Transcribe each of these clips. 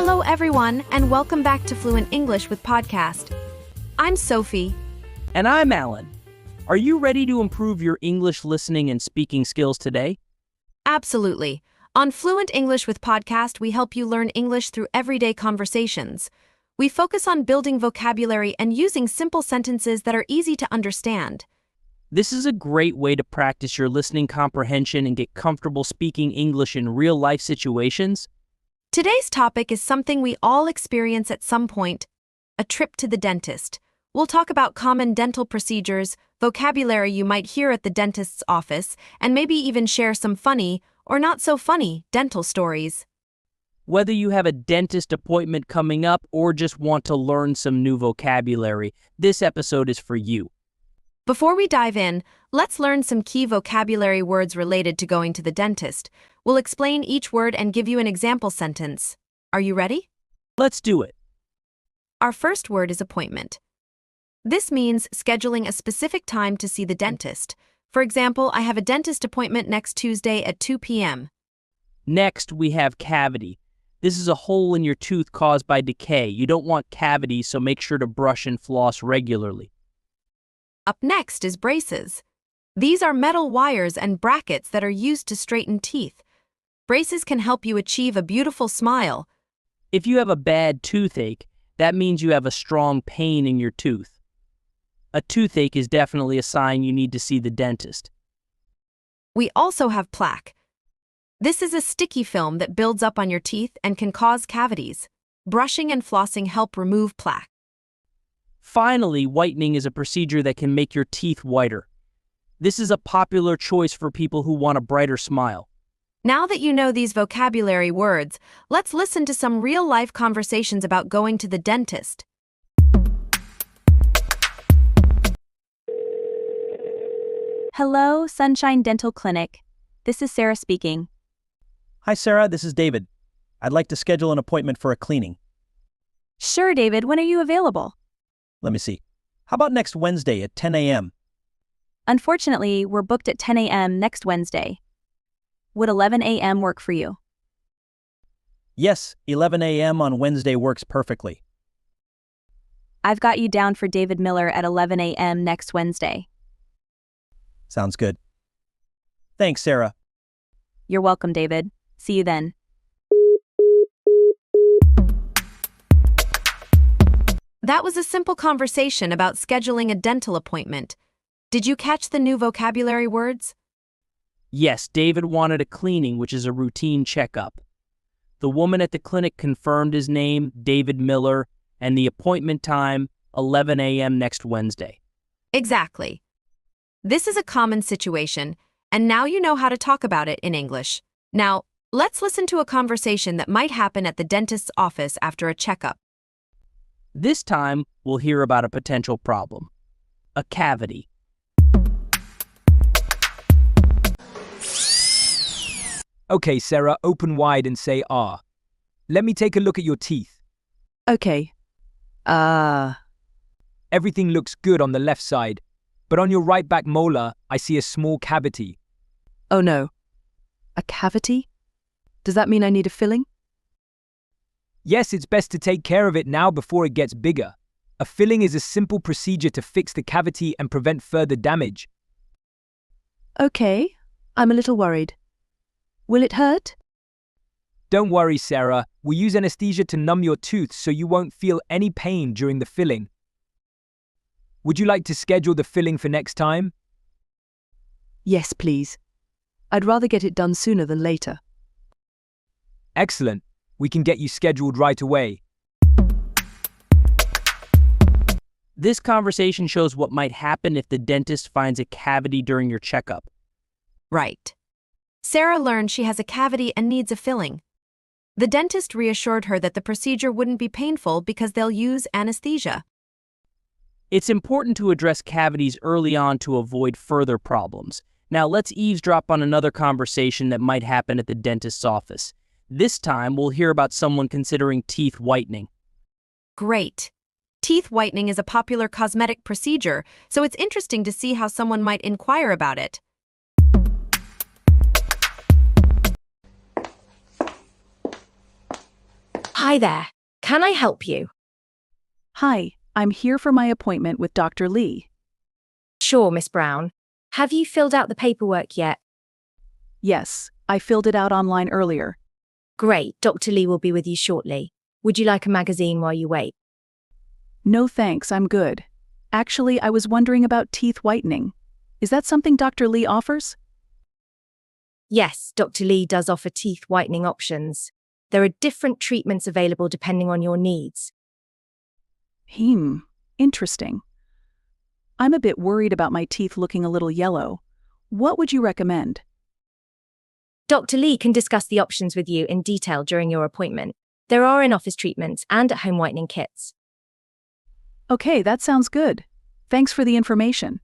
Hello everyone, and welcome back to Fluent English with Podcast. I'm Sophie. And I'm Alan. Are you ready to improve your English listening and speaking skills today? Absolutely. On Fluent English with Podcast, we help you learn English through everyday conversations. We focus on building vocabulary and using simple sentences that are easy to understand. This is a great way to practice your listening comprehension and get comfortable speaking English in real-life situations. Today's topic is something we all experience at some point, a trip to the dentist. We'll talk about common dental procedures, vocabulary you might hear at the dentist's office, and maybe even share some funny, or not so funny, dental stories. Whether you have a dentist appointment coming up or just want to learn some new vocabulary, this episode is for you. Before we dive in, let's learn some key vocabulary words related to going to the dentist. We'll explain each word and give you an example sentence. Are you ready? Let's do it. Our first word is appointment. This means scheduling a specific time to see the dentist. For example, I have a dentist appointment next Tuesday at 2 p.m. Next, we have cavity. This is a hole in your tooth caused by decay. You don't want cavities, so make sure to brush and floss regularly. Up next is braces. These are metal wires and brackets that are used to straighten teeth. Braces can help you achieve a beautiful smile. If you have a bad toothache, that means you have a strong pain in your tooth. A toothache is definitely a sign you need to see the dentist. We also have plaque. This is a sticky film that builds up on your teeth and can cause cavities. Brushing and flossing help remove plaque. Finally, whitening is a procedure that can make your teeth whiter. This is a popular choice for people who want a brighter smile. Now that you know these vocabulary words, let's listen to some real-life conversations about going to the dentist. Hello, Sunshine Dental Clinic. This is Sarah speaking. Hi, Sarah. This is David. I'd like to schedule an appointment for a cleaning. Sure, David. When are you available? Let me see. How about next Wednesday at 10 a.m.? Unfortunately, we're booked at 10 a.m. next Wednesday. Would 11 a.m. work for you? Yes, 11 a.m. on Wednesday works perfectly. I've got you down for David Miller at 11 a.m. next Wednesday. Sounds good. Thanks, Sarah. You're welcome, David. See you then. That was a simple conversation about scheduling a dental appointment. Did you catch the new vocabulary words? Yes, David wanted a cleaning, which is a routine checkup. The woman at the clinic confirmed his name, David Miller, and the appointment time, 11 a.m. next Wednesday. Exactly. This is a common situation, and now you know how to talk about it in English. Now, let's listen to a conversation that might happen at the dentist's office after a checkup. This time, we'll hear about a potential problem. A cavity. Okay, Sarah, open wide and say ah. Let me take a look at your teeth. Okay. Everything looks good on the left side, but on your right back molar, I see a small cavity. Oh no. A cavity? Does that mean I need a filling? Yes, it's best to take care of it now before it gets bigger. A filling is a simple procedure to fix the cavity and prevent further damage. Okay. I'm a little worried. Will it hurt? Don't worry, Sarah. We use anesthesia to numb your tooth so you won't feel any pain during the filling. Would you like to schedule the filling for next time? Yes, please. I'd rather get it done sooner than later. Excellent. We can get you scheduled right away. This conversation shows what might happen if the dentist finds a cavity during your checkup. Right. Sarah learned she has a cavity and needs a filling. The dentist reassured her that the procedure wouldn't be painful because they'll use anesthesia. It's important to address cavities early on to avoid further problems. Now let's eavesdrop on another conversation that might happen at the dentist's office. This time, we'll hear about someone considering teeth whitening. Great. Teeth whitening is a popular cosmetic procedure, so it's interesting to see how someone might inquire about it. Hi there. Can I help you? Hi, I'm here for my appointment with Dr. Lee. Sure, Miss Brown. Have you filled out the paperwork yet? Yes, I filled it out online earlier. Great, Dr. Lee will be with you shortly. Would you like a magazine while you wait? No thanks, I'm good. Actually, I was wondering about teeth whitening. Is that something Dr. Lee offers? Yes, Dr. Lee does offer teeth whitening options. There are different treatments available depending on your needs. Interesting. I'm a bit worried about my teeth looking a little yellow. What would you recommend? Dr. Lee can discuss the options with you in detail during your appointment. There are in-office treatments and at-home whitening kits. Okay, that sounds good. Thanks for the information.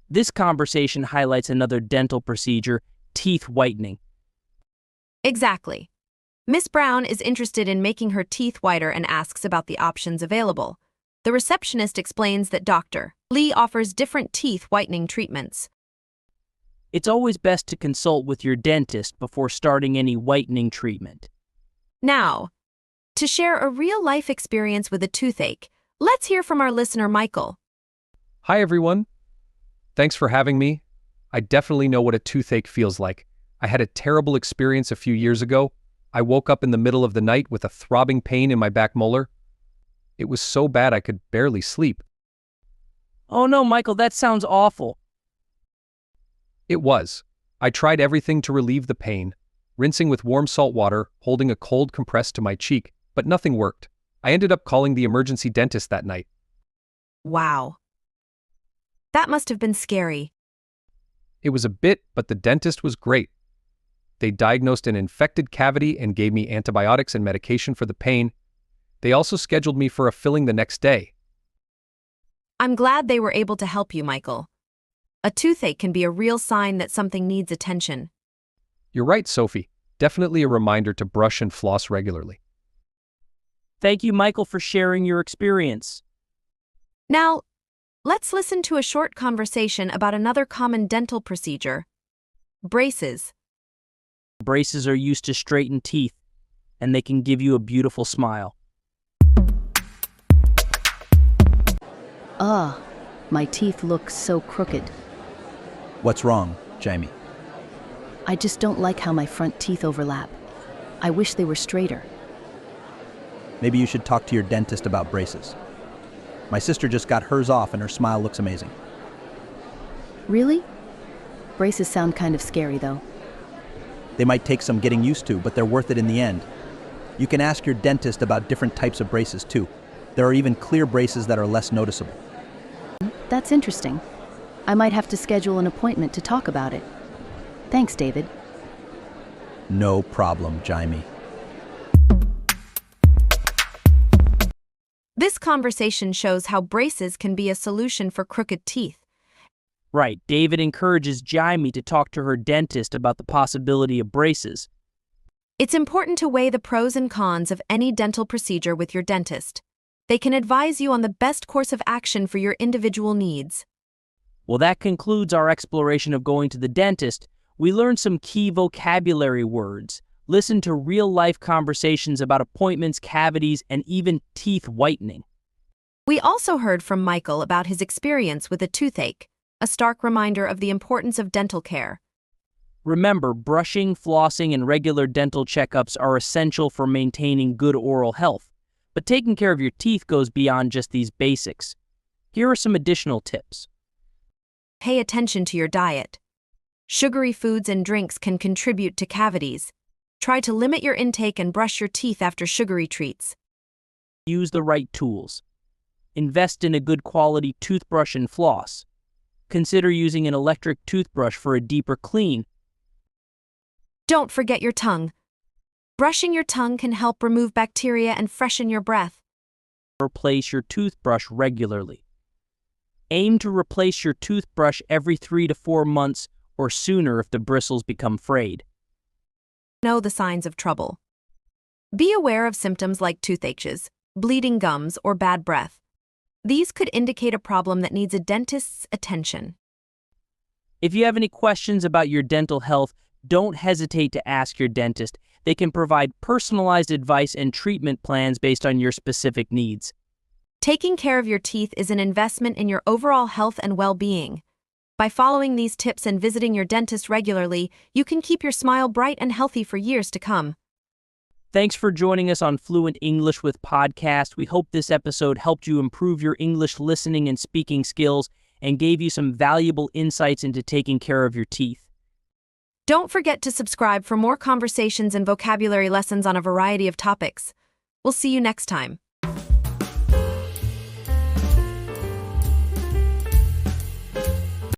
This conversation highlights another dental procedure, teeth whitening. Exactly. Miss Brown is interested in making her teeth whiter and asks about the options available. The receptionist explains that Dr. Lee offers different teeth whitening treatments. It's always best to consult with your dentist before starting any whitening treatment. Now, to share a real-life experience with a toothache, let's hear from our listener, Michael. Hi, everyone. Thanks for having me. I definitely know what a toothache feels like. I had a terrible experience a few years ago. I woke up in the middle of the night with a throbbing pain in my back molar. It was so bad I could barely sleep. Oh no, Michael, that sounds awful. It was. I tried everything to relieve the pain, rinsing with warm salt water, holding a cold compress to my cheek, but nothing worked. I ended up calling the emergency dentist that night. Wow. That must have been scary. It was a bit, but the dentist was great. They diagnosed an infected cavity and gave me antibiotics and medication for the pain. They also scheduled me for a filling the next day. I'm glad they were able to help you, Michael. A toothache can be a real sign that something needs attention. You're right, Sophie. Definitely a reminder to brush and floss regularly. Thank you, Michael, for sharing your experience. Now, let's listen to a short conversation about another common dental procedure: braces. Braces are used to straighten teeth, and they can give you a beautiful smile. Ugh, my teeth look so crooked. What's wrong, Jamie? I just don't like how my front teeth overlap. I wish they were straighter. Maybe you should talk to your dentist about braces. My sister just got hers off and her smile looks amazing. Really? Braces sound kind of scary, though. They might take some getting used to, but they're worth it in the end. You can ask your dentist about different types of braces, too. There are even clear braces that are less noticeable. That's interesting. I might have to schedule an appointment to talk about it. Thanks, David. No problem, Jamie. This conversation shows how braces can be a solution for crooked teeth. Right, David encourages Jaime to talk to her dentist about the possibility of braces. It's important to weigh the pros and cons of any dental procedure with your dentist. They can advise you on the best course of action for your individual needs. Well, that concludes our exploration of going to the dentist. We learned some key vocabulary words, listened to real-life conversations about appointments, cavities, and even teeth whitening. We also heard from Michael about his experience with a toothache, a stark reminder of the importance of dental care. Remember, brushing, flossing, and regular dental checkups are essential for maintaining good oral health. But taking care of your teeth goes beyond just these basics. Here are some additional tips. Pay attention to your diet. Sugary foods and drinks can contribute to cavities. Try to limit your intake and brush your teeth after sugary treats. Use the right tools. Invest in a good quality toothbrush and floss. Consider using an electric toothbrush for a deeper clean. Don't forget your tongue. Brushing your tongue can help remove bacteria and freshen your breath. Replace your toothbrush regularly. Aim to replace your toothbrush every 3 to 4 months or sooner if the bristles become frayed. Know the signs of trouble. Be aware of symptoms like toothaches, bleeding gums, or bad breath. These could indicate a problem that needs a dentist's attention. If you have any questions about your dental health, don't hesitate to ask your dentist. They can provide personalized advice and treatment plans based on your specific needs. Taking care of your teeth is an investment in your overall health and well-being. By following these tips and visiting your dentist regularly, you can keep your smile bright and healthy for years to come. Thanks for joining us on Fluent English with Podcast. We hope this episode helped you improve your English listening and speaking skills and gave you some valuable insights into taking care of your teeth. Don't forget to subscribe for more conversations and vocabulary lessons on a variety of topics. We'll see you next time.